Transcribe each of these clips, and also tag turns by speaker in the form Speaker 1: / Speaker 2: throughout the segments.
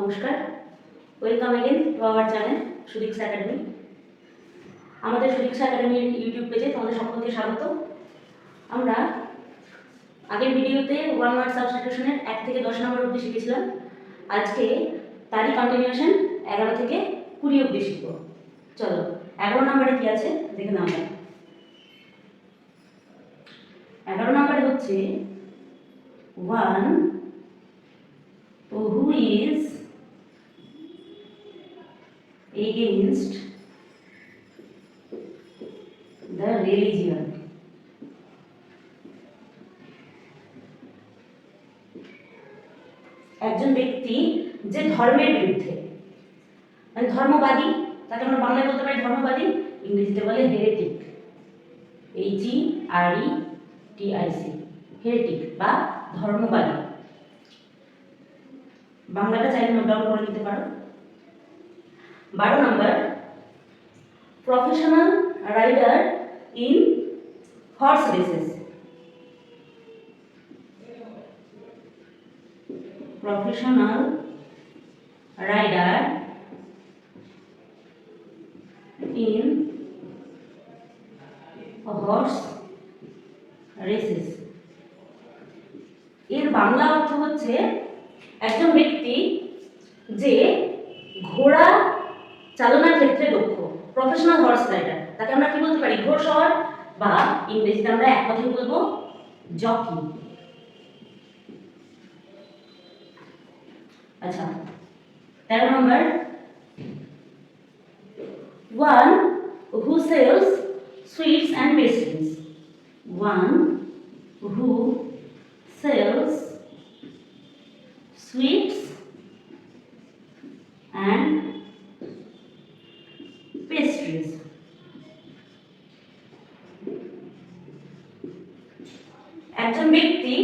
Speaker 1: নমস্কার, welcome again to our channel Sudiksha Academy. আমাদের সুদীক্ষা একাডেমির ইউটিউব পেজে তোমাদের সকলকে স্বাগত। আমরা আগের ভিডিওতে ওয়ান ওয়ার্ড সাবস্টিটিউশনের 1 থেকে 10 নম্বর অবধি শিখেছিলাম। আজকে তারই কন্টিনিউশন 11 থেকে 20 অবধি শিখব। চলো 11 নম্বরে কি আছে দেখে নাও। 11 নম্বরে হচ্ছে one who is against the religion. একজন ব্যক্তি যে ধর্মের বিরুদ্ধে, মানে ধর্মবাদী, তাকে আমরা বাংলায় বলতে পারি ধর্মবাদী, ইংরেজিতে বলে হেরেটিক, HERETIC, হেরেটিক বা ধর্মবাদী। বাংলাটা চাইলে নোট ডাউন করে নিতে পারো। 12 number professional rider in horse races. Professional rider in horse races এর বাংলা অর্থ হচ্ছে একজন ব্যক্তি যে ঘোড়া চালনার ক্ষেত্রে দক্ষ, প্রফেশনাল হর্স রাইডার, তাকে আমরা কি বলতে পারি? ঘোড়সওয়ার, বা ইংরেজিতে আমরা এক কথায় বলবো জকি। আচ্ছা 13 number one who sells sweets and pastries. One who sells sweets and pastries. একজন ব্যক্তি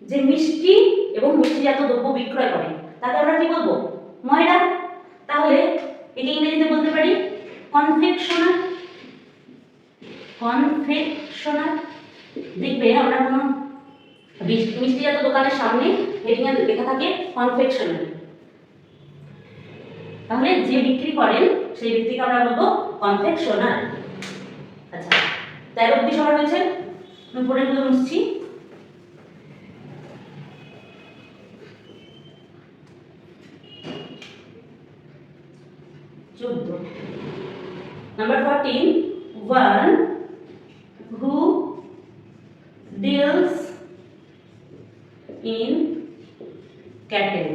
Speaker 1: যে মিষ্টি এবং মিষ্টিজাত দ্রব্য বিক্রয় করে তাকে আমরা কি বলবো? ময়রা। তাহলে এটি ইংরেজিতে বলতে পারি কনফেকশনার। কনফেকশনার। দেখবে আমরা কোনো মিষ্টিজাত দোকানের সামনে হেডিংয়ে লেখা থাকে কনফেকশনারি, তাহলে যে বিক্রি করেন সেই ব্যক্তিকে আমরা বলবো কনফেকশনার। আচ্ছা 13 অবধি সবার হয়েছে, আমি পরেরগুলো মুছছি। Number 14 one who deals in cattle.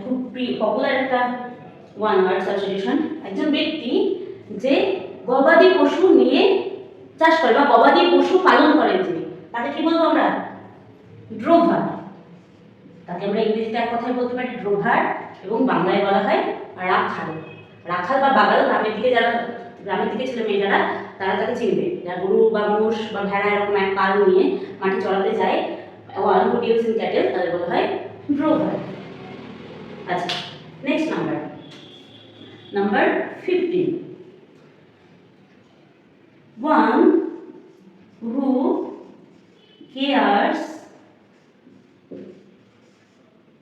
Speaker 1: খুব পপুলার একটা ওয়ান ওয়ার্ড সাবস্টিটিউশন। একজন ব্যক্তি যে গবাদি পশু নিয়ে চাষ করে বা গবাদি পশু পালন করেন যিনি, তাকে কি বলবো আমরা? ড্রোভার। তাকে আমরা ইংরেজিতে এক কথায় বলতে পারি ড্রোভার, এবং বাংলায় বলা হয় রাখাল। রাখাল বা বাগাল গ্রামের দিকে ছেলে মেয়ে যারা, তারা তাকে চিনবে, যারা গরু বা মোষ বা ভেড়া এরকম এক পাল নিয়ে মাঠে চড়াতে যায়, one who deals in cattle, তাদের বলা হয় ড্রোভার। আচ্ছা next number 15 one who cares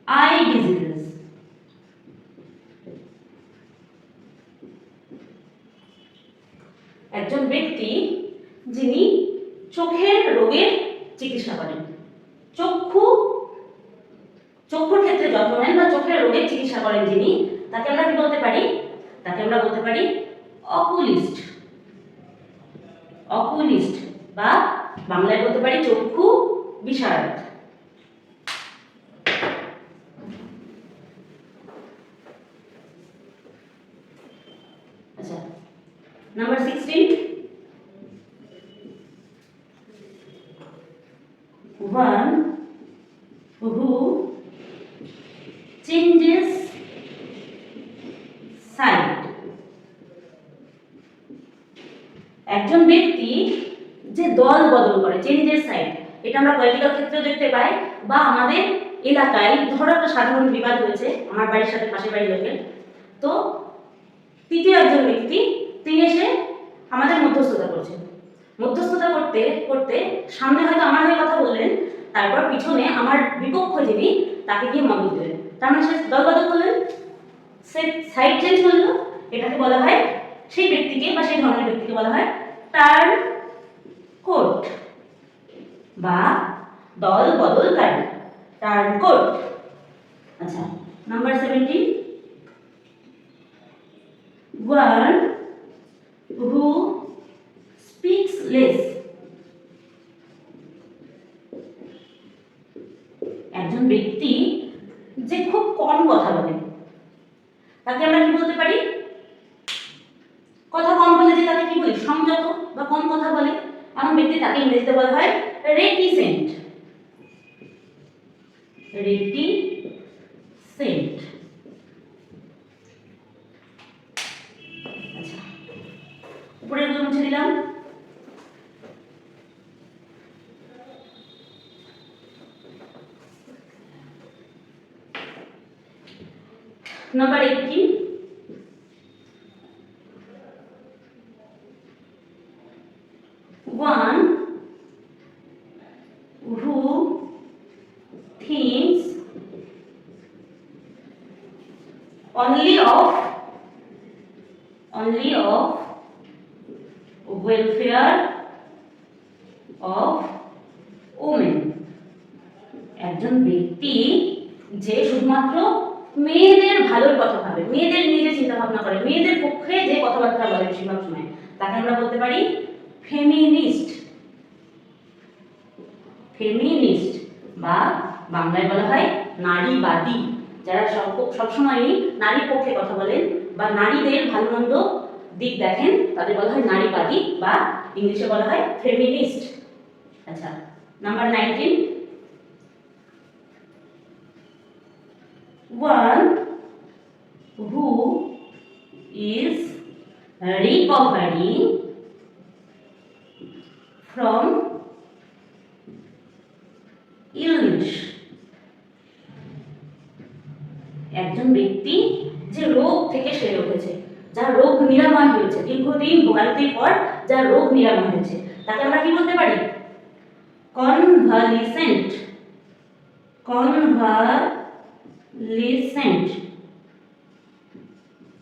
Speaker 1: I diseases. একজন ব্যক্তি যিনি চোখের রোগের চিকিৎসা করেন, চক্ষুর ক্ষেত্রে যত্ন নেন বা চোখের রোগের চিকিৎসা করেন যিনি, তাকে আমরা কি বলতে পারি? তাকে আমরা বলতে পারি অকুলিস্ট। অকুলিস্ট বা বাংলায় বলতে পারি চক্ষু বিশারদ। আচ্ছা number 16 one who changes side. একজন ব্যক্তি যে দল বদল করে, চেঞ্জেস সাইড, এটা আমরা পলিটিক্যাল ক্ষেত্রেও দেখতে পাই, বা আমাদের এলাকায় ধরো একটা সাধারণ বিবাদ হয়েছে আমার বাড়ির সাথে পাশের বাড়ির লোকের, তো তৃতীয় একজন ব্যক্তি তিনি এসে আমাদের মধ্যস্থতা করছেন। মধ্যস্থতা করতে করতে সামনে হয়তো আমার হয়ে কথা বললেন, তারপর পিছনে আমার বিপক্ষ যিনি তাকে দিয়ে মদত দিলেন, তার মানে সে দল বদল করলেন, সে সাইড চেঞ্জ করলো। এটাকে বলা হয়, সেই ব্যক্তিকে বা সেই ধরনের ব্যক্তিকে বলা হয় টার্ন কোট বা দল বদলকারী, টার্ন কোট। আচ্ছা, number 17, one who speaks less, একজন ব্যক্তি যে খুব কম কথা বলে তাকে আমরা কি বলতে পারি? কথা কম বলে যে তাকে কি বলি? সংযত বা কম কথা বলে এমন ব্যক্তি, তাকে ইংরেজিতে বলা হয় রেটিসেন্ট। রেটিসেন্ট। আচ্ছা, উপরের গুলো মুছে দিলাম। Number 18, one who thinks only of welfare of women, একজন ব্যক্তি যে শুধুমাত্র মেয়েদের ভালোর কথা ভাবে, মেয়েদের নিয়ে যে চিন্তা ভাবনা করে, মেয়েদের পক্ষে যে কথাবার্তা বলে বেশিরভাগ সময়, তাকে আমরা বলতে পারি ফেমিনিস্ট। ফেমিনিস্ট বা বাংলায় বলা হয় নারীবাদী। যারা সবসময়ই নারীর পক্ষে কথা বলেন বা নারীদের ভালো মন্দ দিক দেখেন, তাদের বলা হয় নারীবাদী বা ইংলিশে বলা হয় ফেমিনিস্ট। আচ্ছা, number 19, one who is recovering from illness, একজন ব্যক্তি যে রোগ থেকে সেরে উঠেছে, যার রোগ নিরাময় হয়েছে, দীর্ঘদিন ভোগান্তির পর যার রোগ নিরাময় হয়েছে, তাকে আমরা কি বলতে পারি? কনভালিসেন্ট। কনভালিসেন্ট।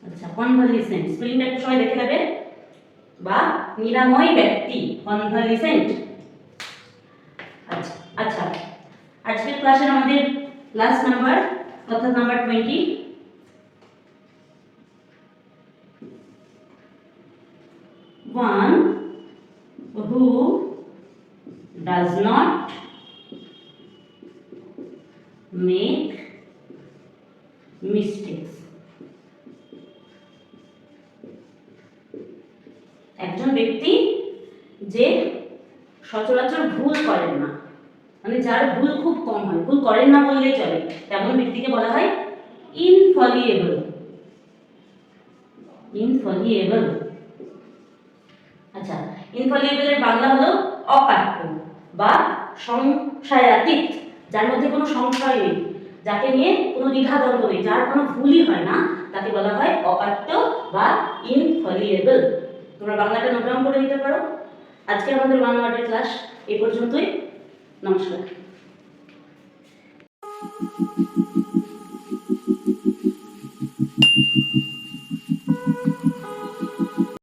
Speaker 1: আচ্ছা, কনভালিসেন্ট স্পেলিংটা একটু সবাই দেখে নেবে, বা নিরাময় ব্যক্তি, কনভালিসেন্ট। আচ্ছা আচ্ছা, আজকের ক্লাসের আমাদের লাস্ট নাম্বার অর্থাৎ number 20, one who does not make mistakes, একজন ব্যক্তি যে সচরাচর ভুল করেন না, মানে যার ভুল খুব কম হয়, ভুল করেন না বললেই চলে, তেমন ব্যক্তিকে বলা হয় ইনফলিয়েবল। ইনফলিয়েবল। আচ্ছা, ইনফলিয়েবলের বাংলা হলো অকাট্য বা সংশয়াতীত, যার মধ্যে কোনো সংশয় নেই, যাকে নিয়ে কোনো দ্বিধাদ্বন্দ্ব নেই, যার কোনো ভুলই হয় না, তাকে বলা হয় অকাট্য বা ইনফলিয়েবল। তোমরা বাংলাটা নোট ডাউন করে নিতে পারো। আজকে আমাদের ওয়ান ওয়ার্ডের ক্লাস এই পর্যন্তই। নমস্কার।